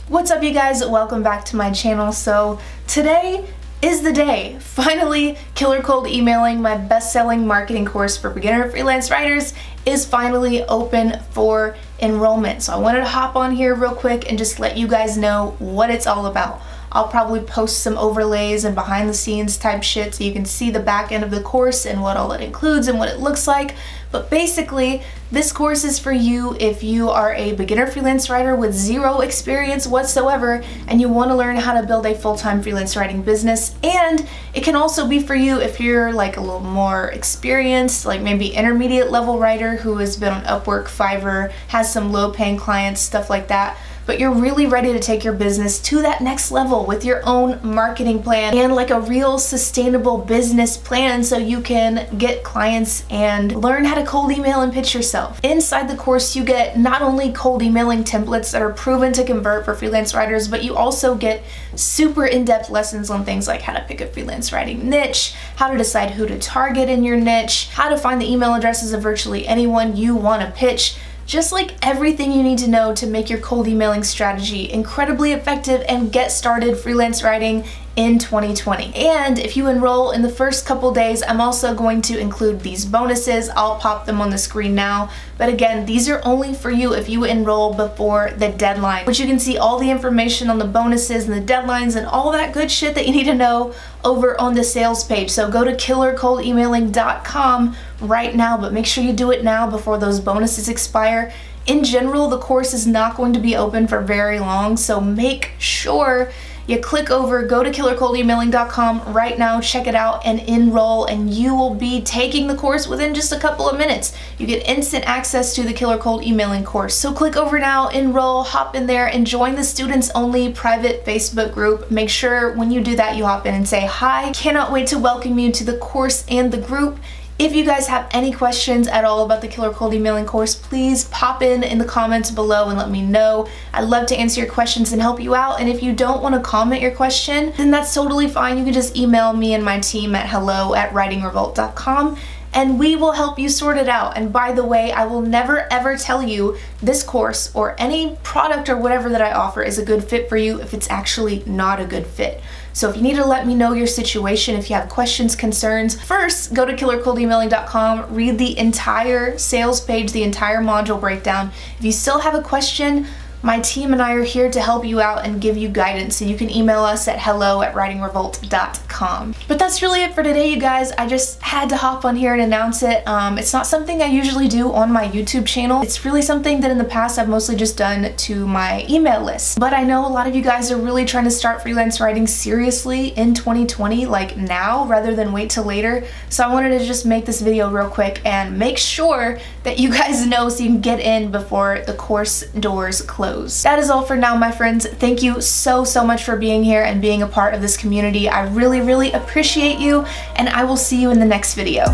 What's up, you guys? Welcome back to my channel. So today is the day. Finally, Killer Cold Emailing, my best-selling marketing course for beginner freelance writers, is finally open for enrollment. So I wanted to hop on here real quick and just let you guys know what it's all about. I'll probably post some overlays and behind the scenes type shit so you can see the back end of the course and what all it includes and what it looks like. But basically, this course is for you if you are a beginner freelance writer with zero experience whatsoever and you want to learn how to build a full-time freelance writing business. And it can also be for you if you're like a little more experienced, like maybe intermediate level writer who has been on Upwork, Fiverr, has some low-paying clients, stuff like that. But you're really ready to take your business to that next level with your own marketing plan and like a real sustainable business plan so you can get clients and learn how to cold email and pitch yourself. Inside the course, you get not only cold emailing templates that are proven to convert for freelance writers, but you also get super in-depth lessons on things like how to pick a freelance writing niche, how to decide who to target in your niche, how to find the email addresses of virtually anyone you want to pitch. Just like everything you need to know to make your cold emailing strategy incredibly effective and get started freelance writing in 2020. And if you enroll in the first couple days, I'm also going to include these bonuses. I'll pop them on the screen now. But again, these are only for you if you enroll before the deadline, which you can see all the information on the bonuses and the deadlines and all that good shit that you need to know over on the sales page. So go to killercoldemailing.com right now, but make sure you do it now before those bonuses expire. In general, the course is not going to be open for very long, so make sure you click over, go to killercoldemailing.com right now, check it out, and enroll, and you will be taking the course within just a couple of minutes. You get instant access to the Killer Cold Emailing course. So click over now, enroll, hop in there, and join the students only private Facebook group. Make sure when you do that, you hop in and say hi. Cannot wait to welcome you to the course and the group. If you guys have any questions at all about the Killer Cold Emailing course, please pop in the comments below and let me know. I'd love to answer your questions and help you out. And if you don't want to comment your question, then that's totally fine. You can just email me and my team at hello@writingrevolt.com and we will help you sort it out. And by the way, I will never ever tell you this course or any product or whatever that I offer is a good fit for you if it's actually not a good fit. So if you need to let me know your situation, if you have questions, concerns, first go to killercoldemailing.com, read the entire sales page, the entire module breakdown. If you still have a question, my team and I are here to help you out and give you guidance, so you can email us at hello@writingrevolt.com. But that's really it for today, you guys. I just had to hop on here and announce it. It's not something I usually do on my YouTube channel. It's really something that in the past I've mostly just done to my email list. But I know a lot of you guys are really trying to start freelance writing seriously in 2020, like now, rather than wait till later. So I wanted to just make this video real quick and make sure that you guys know so you can get in before the course doors close. That is all for now, my friends. Thank you so much for being here and being a part of this community. I really appreciate you, and I will see you in the next video.